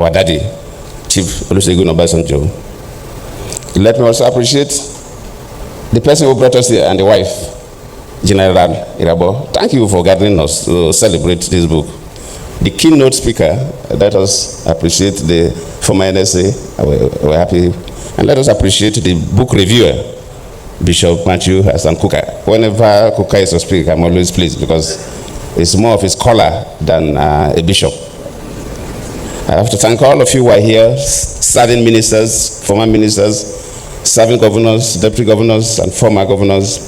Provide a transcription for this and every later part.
our daddy, Chief Olusegun Obasanjo. Let me also appreciate the person who brought us here and the wife, General Irabo. Thank you for gathering us to celebrate this book. The keynote speaker, let us appreciate the former NSA. We're happy. And let us appreciate the book reviewer, Bishop Matthew Hassan Kuka. Whenever Kuka is to speak, I'm always pleased because it's more of a scholar than a bishop. I have to thank all of you who are here, serving ministers, former ministers, serving governors, deputy governors, and former governors,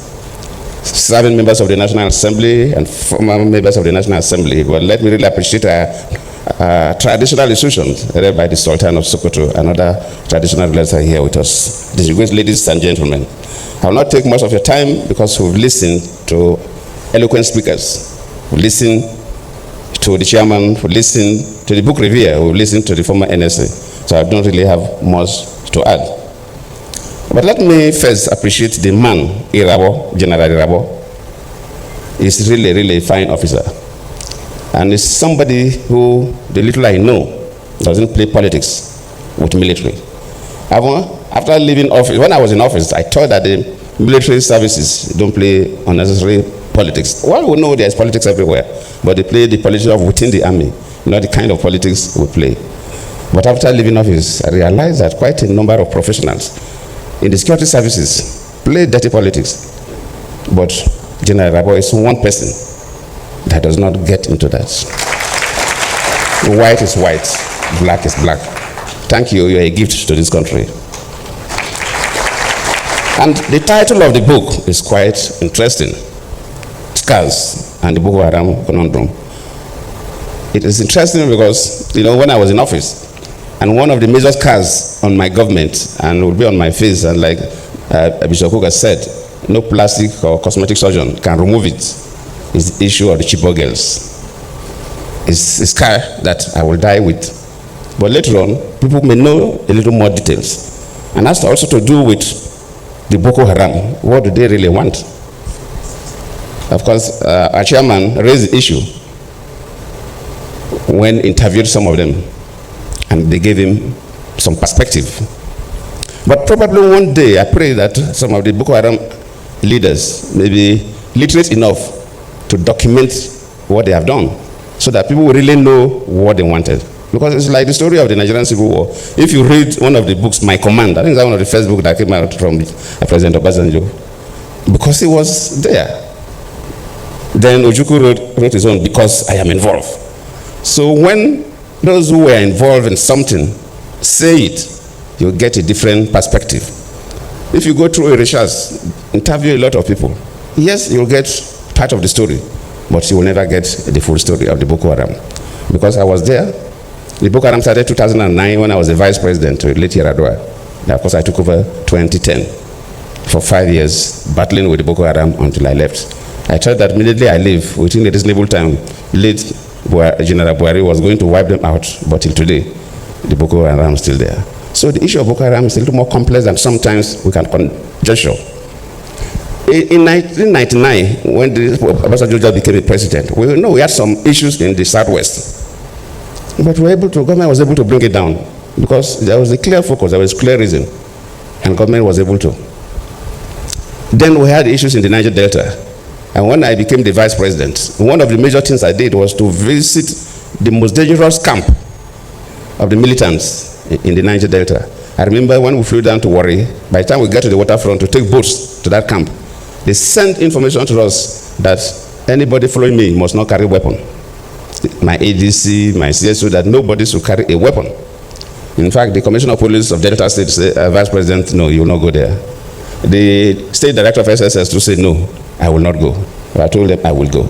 serving members of the National Assembly and former members of the National Assembly. Well, let me really appreciate traditional institutions led by the Sultan of Sokoto and other traditional leaders are here with us. Distinguished ladies and gentlemen, I will not take much of your time because we've listened to eloquent speakers. We've listened to the chairman, we've listened to the book reviewer, we've listened to the former NSA. So I don't really have much to add. But let me first appreciate the man, Irabo, General Irabo. He's really a fine officer. And he's somebody who, the little I know, doesn't play politics with military. After leaving office, when I was in office, I thought that the military services don't play unnecessary politics. Well, we know there's politics everywhere, but they play the politics of within the army, not the kind of politics we play. But after leaving office, I realized that quite a number of professionals in the security services play dirty politics. But General Rabo is one person that does not get into that. White is white, black is black. Thank you, you're a gift to this country. And the title of the book is quite interesting. Scars and the Boko Haram conundrum. It is interesting because, when I was in office, and one of the major scars on my government, and will be on my face, and like Bishop Kuka said, no plastic or cosmetic surgeon can remove it, is the issue of the Chibok girls. It's a scar that I will die with. But later on, people may know a little more details. And that's also to do with the Boko Haram. What do they really want? Of course, our chairman raised the issue when interviewed some of them, and they gave him some perspective. But probably one day, I pray that some of the Boko Haram leaders may be literate enough to document what they have done, so that people will really know what they wanted. Because it's like the story of the Nigerian Civil War. If you read one of the books, My Command, I think that's one of the first books that came out from President Obasanjo, because he was there. Then Ojukwu wrote his own, Because I Am Involved. So when those who were involved in something say it, you'll get a different perspective. If you go through a research, interview a lot of people, yes, you'll get part of the story, but you will never get the full story of the Boko Haram. Because I was there. The Boko Haram started 2009 when I was the vice president to late Yaradua. And of course, I took over 2010 for 5 years, battling with the Boko Haram until I left. I thought that immediately I leave, within a reasonable time, late General Buhari was going to wipe them out, but till today, the Boko Haram is still there. So the issue of Boko Haram is a little more complex than sometimes we can conjecture. In 1999, when Obasanjo became a president, we know we had some issues in the Southwest. But government was able to bring it down because there was a clear focus, there was a clear reason, and government was able to. Then we had issues in the Niger Delta. And when I became the vice president, one of the major things I did was to visit the most dangerous camp of the militants in the Niger Delta. I remember when we flew down to Warri, by the time we get to the waterfront to take boats to that camp, they sent information to us that anybody following me must not carry a weapon. My ADC, my CSO, that nobody should carry a weapon. In fact, the Commissioner of Police of Delta State said, Vice President, no, you will not go there. The State Director of SSS to say, no, I will not go. But I told them I will go.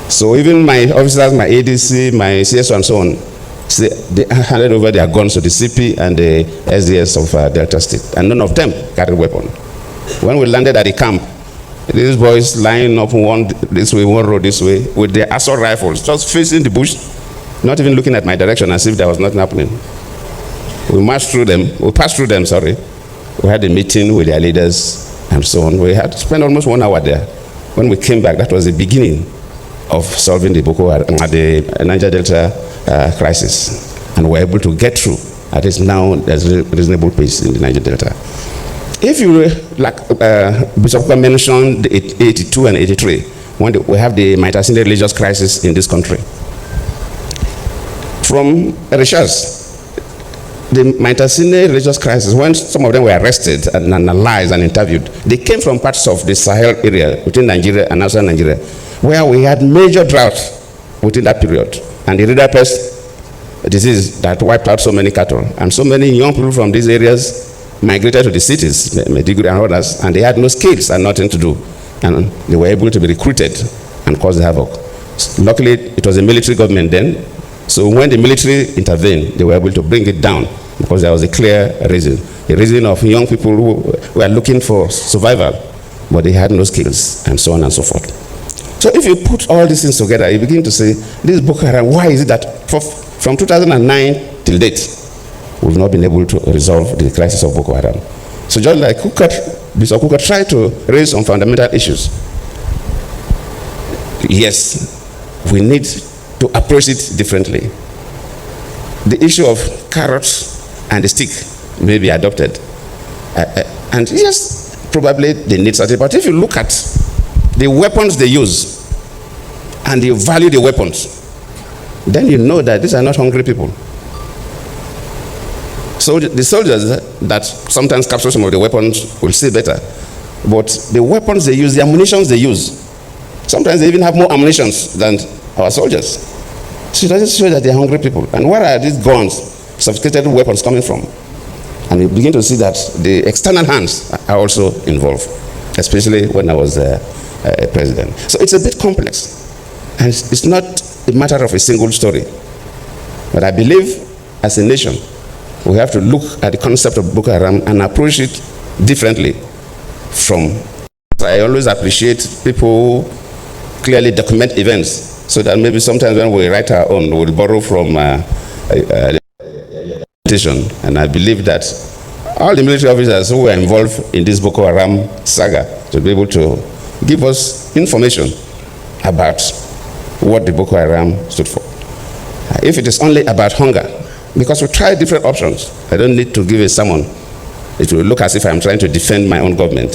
So even my officers, my ADC, my CSO and so on, they handed over their guns to the CP and the SDS of Delta State. And none of them carried a weapon. When we landed at the camp, these boys lying up one this way, one road this way, with their assault rifles, just facing the bush, not even looking at my direction as if there was nothing happening. We passed through them, sorry. We had a meeting with their leaders and so on. We had to spend almost 1 hour there. When we came back, that was the beginning of solving the Boko Haram, the Niger Delta crisis. and were able to get through. At least now there's a reasonable pace in the Niger Delta. If you, like Bishop mentioned, 82 and 83, when we have the Mitasine religious crisis in this country. From research, the Mitasine religious crisis, when some of them were arrested and analyzed and interviewed, they came from parts of the Sahel area within Nigeria and outside Nigeria, where we had major drought within that period. And the river pest disease that wiped out so many cattle. And so many young people from these areas migrated to the cities, Maiduguri and others, and they had no skills and nothing to do. And they were able to be recruited and cause havoc. Luckily, it was a military government then. So when the military intervened, they were able to bring it down because there was a clear reason. A reason of young people who were looking for survival, but they had no skills, and so on and so forth. So if you put all these things together, you begin to say, this Boko Haram, why is it that from 2009 till date, we've not been able to resolve the crisis of Boko Haram? So just like Bishop Kuka tried to raise some fundamental issues. Yes, we need to approach it differently. The issue of carrots and the stick may be adopted. And yes, probably they need something. But if you look at the weapons they use and you value the weapons, then you know that these are not hungry people. So the soldiers that sometimes capture some of the weapons will see better. But the weapons they use, the ammunitions they use, sometimes they even have more ammunition than our soldiers. So it doesn't show that they're hungry people. And where are these guns, sophisticated weapons coming from? And you begin to see that the external hands are also involved, especially when I was president. So it's a bit complex. And it's not a matter of a single story. But I believe as a nation, we have to look at the concept of Boko Haram and approach it differently from. I always appreciate people who clearly document events so that maybe sometimes when we write our own, we'll borrow from the and I believe that all the military officers who were involved in this Boko Haram saga to be able to give us information about what the Boko Haram stood for. If it is only about hunger, because we tried different options, I don't need to give a sermon. It will look as if I'm trying to defend my own government.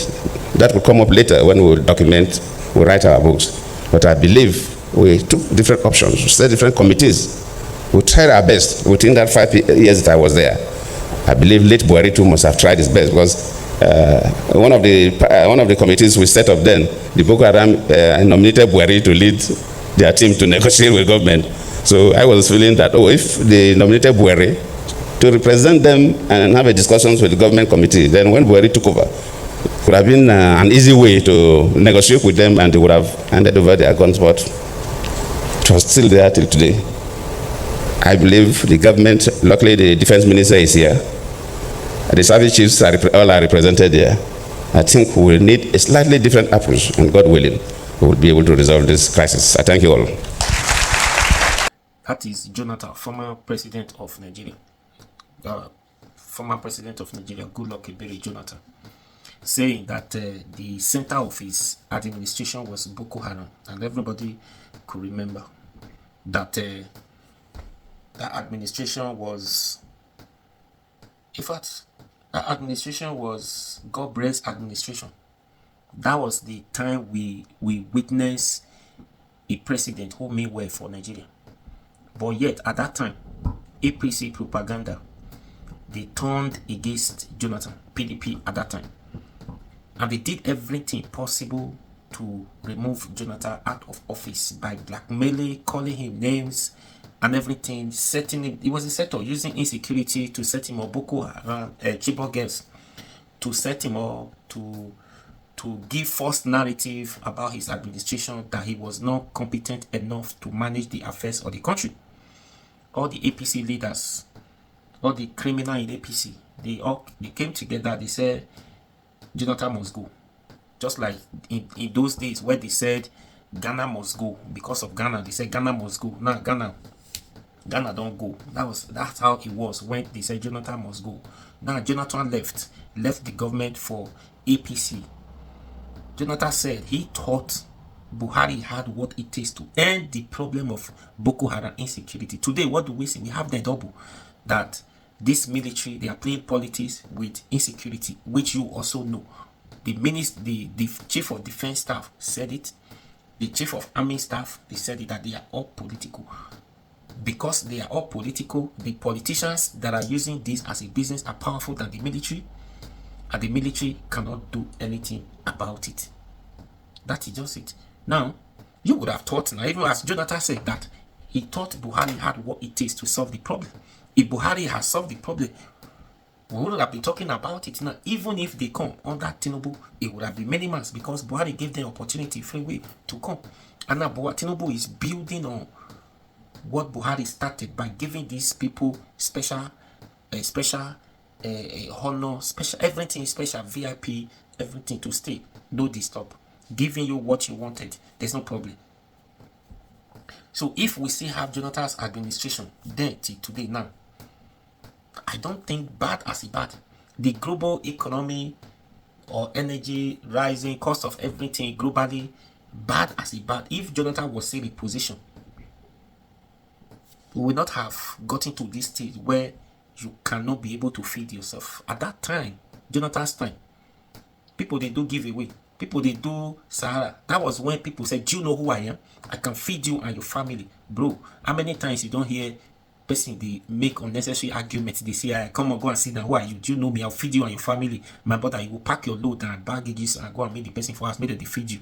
That will come up later when we will document, we write our books. But I believe we took different options, we set different committees. We tried our best within that 5 years that I was there. I believe late Buhari too must have tried his best because one of the committees we set up then, the Boko Haram nominated Buhari to lead their team to negotiate with government. So I was feeling that, if they nominated Buhari to represent them and have a discussions with the government committee, then when Buhari took over, it could have been an easy way to negotiate with them and they would have handed over their guns, but it was still there till today. I believe the government, luckily the defense minister is here. The service chiefs all are represented here. I think we will need a slightly different approach, and God willing, we will be able to resolve this crisis. I thank you all. That is Jonathan, former president of Nigeria. Former president of Nigeria, Goodluck Jonathan, saying that the center of his administration was Boko Haram, and everybody could remember that that administration was, in fact, that administration was God bless administration. That was the time we witnessed a president who made way for Nigeria. But yet, at that time, APC propaganda, they turned against Jonathan, PDP at that time. And they did everything possible to remove Jonathan out of office by blackmailing, calling him names, and everything, setting him. It was a setup using insecurity to set him up, Boko Haram, Chibok girls, to set him up, to give false narrative about his administration, that he was not competent enough to manage the affairs of the country. All the APC leaders, all the criminal in APC, they came together. They said Jonathan must go, just like in those days where they said Ghana must go because of Ghana. They said Ghana must go. Now Ghana don't go. That's how it was when they said Jonathan must go. Now Jonathan left the government for APC. Jonathan said he thought Buhari had what it takes to end the problem of Boko Haram insecurity. Today, what do we see? We have the double that this military, they are playing politics with insecurity, which you also know. The chief of defense staff said it. The chief of army staff, they said it, that they are all political. Because they are all political, the politicians that are using this as a business are powerful than the military, and the military cannot do anything about it. That is just it. Now, you would have thought, now, even as Jonathan said, that he thought Buhari had what it takes to solve the problem. If Buhari has solved the problem, we wouldn't have been talking about it now. Even if they come under Tinubu, it would have been many months, because Buhari gave them opportunity, free way to come. And now Tinubu is building on what Buhari started by giving these people special honor, special everything, special VIP, everything to stay, no disturb, giving you what you wanted. There's no problem. So if we still have Jonathan's administration then till today now, I don't think bad as a bad. The global economy or energy rising, cost of everything globally, bad as a bad. If Jonathan was still in position, we would not have gotten to this stage where you cannot be able to feed yourself. At that time, Jonathan's time, people, they do give away. People, they do Sahara. That was when people said, do you know who I am? I can feed you and your family. Bro, how many times you don't hear person, they make unnecessary arguments? They say, come on, go and sit down. Who are you? Do you know me? I'll feed you and your family. My brother, you will pack your load and baggages and go and meet the person for us. Make them they feed you.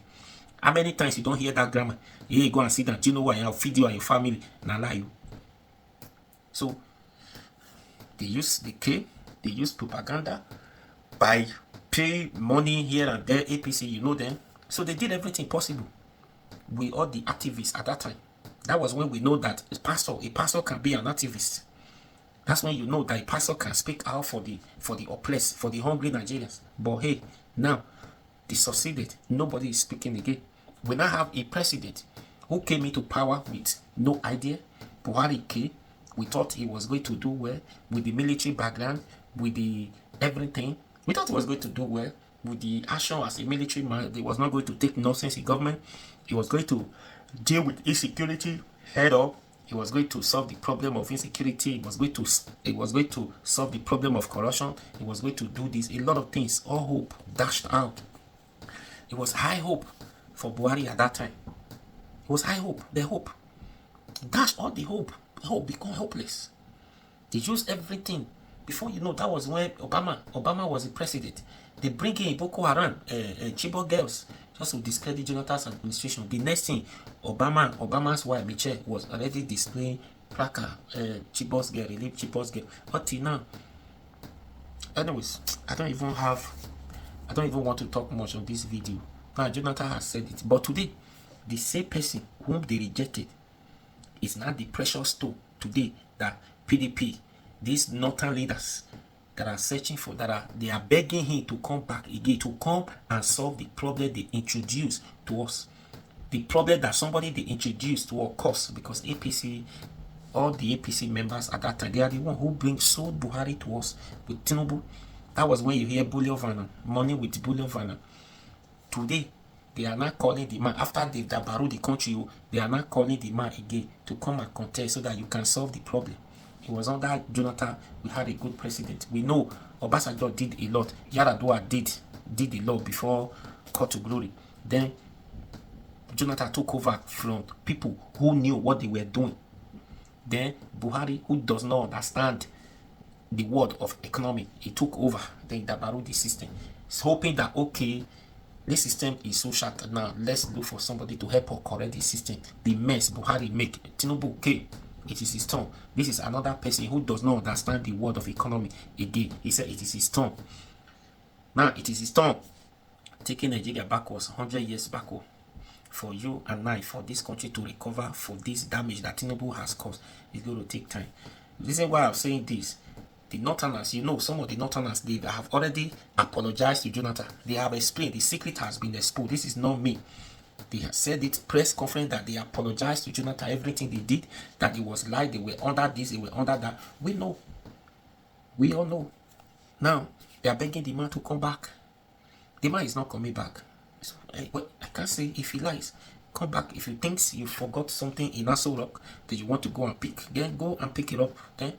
How many times you don't hear that grammar? Hey, go and sit down. Do you know who I am? I'll feed you and your family. Now lie you. So they use propaganda by pay money here and there. APC, you know them. So they did everything possible with all the activists at that time. That was when we know that a pastor can be an activist. That's when you know that a pastor can speak out for the oppressed, for the hungry Nigerians. But hey, now they succeeded. Nobody is speaking again. We now have a president who came into power with no idea. Buhari came. We thought he was going to do well with the military background, with the everything. We thought he was going to do well with the action as a military man. He was not going to take nonsense in government. He was going to deal with insecurity head up. He was going to solve the problem of insecurity. He was going to solve the problem of corruption. He was going to do this. A lot of things. All hope dashed out. It was high hope for Buhari at that time. It was high hope. The hope dashed all the hope. Hope become hopeless. They used everything. Before you know, that was when Obama was the president. They bring in Boko Haram, Chibok girls, just to discredit Jonathan's administration. The next thing, Obama's wife Michelle was already displaying placard, Chibok's girl, relief Chibok's girl. Until now. Anyways, I don't even want to talk much on this video. Now Jonathan has said it, but today, the same person whom they rejected is not the precious stone today that PDP, these northern leaders that are searching for, they are begging him to come back again, to come and solve the problem they introduced to us. The problem that somebody they introduced to our cause, because APC, all the APC members at that time, they are the one who sold Buhari to us with Tinubu. That was when you hear Bullion money with Bullion. Today, they are not calling the man, after they've dabaru the country, they are not calling the man again to come and contest so that you can solve the problem. It was under Jonathan we had a good president. We know Obasanjo did a lot. Yaradua did a lot before call to glory. Then Jonathan took over from people who knew what they were doing. Then Buhari, who does not understand the word of economy, he took over. Then dabaru the system. He's hoping that, okay, this system is so shattered now. Let's look for somebody to help us correct the system. The mess Buhari make. Tinubu, okay, it is his turn. This is another person who does not understand the word of economy again. He said it is his turn. Now it is his turn. Taking Nigeria backwards, 100 years backward. For you and I, for this country to recover for this damage that Tinubu has caused, it's going to take time. The reason why I'm saying this, the Northerners, you know, some of the Northerners, they have already apologized to Jonathan. They have explained. The secret has been exposed. This is not me. They have said it, press conference, that they apologized to Jonathan, everything they did, that it was like they were under this, they were under that. We know. We all know. Now, they are begging the man to come back. The man is not coming back. So, I can't say if he lies. come back. If you think you forgot something in Aso Rock that you want to go and pick, then go and pick it up. Then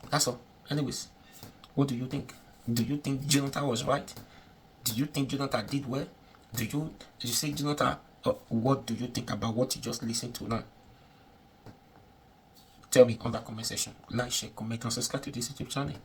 that's all. Anyways, what do you think? Do you think Jonathan was right? Do you think Jonathan did well? Did you say Jonathan? What do you think about what you just listened to now? Tell me on the comment section. Like, share, comment, and subscribe to this YouTube channel.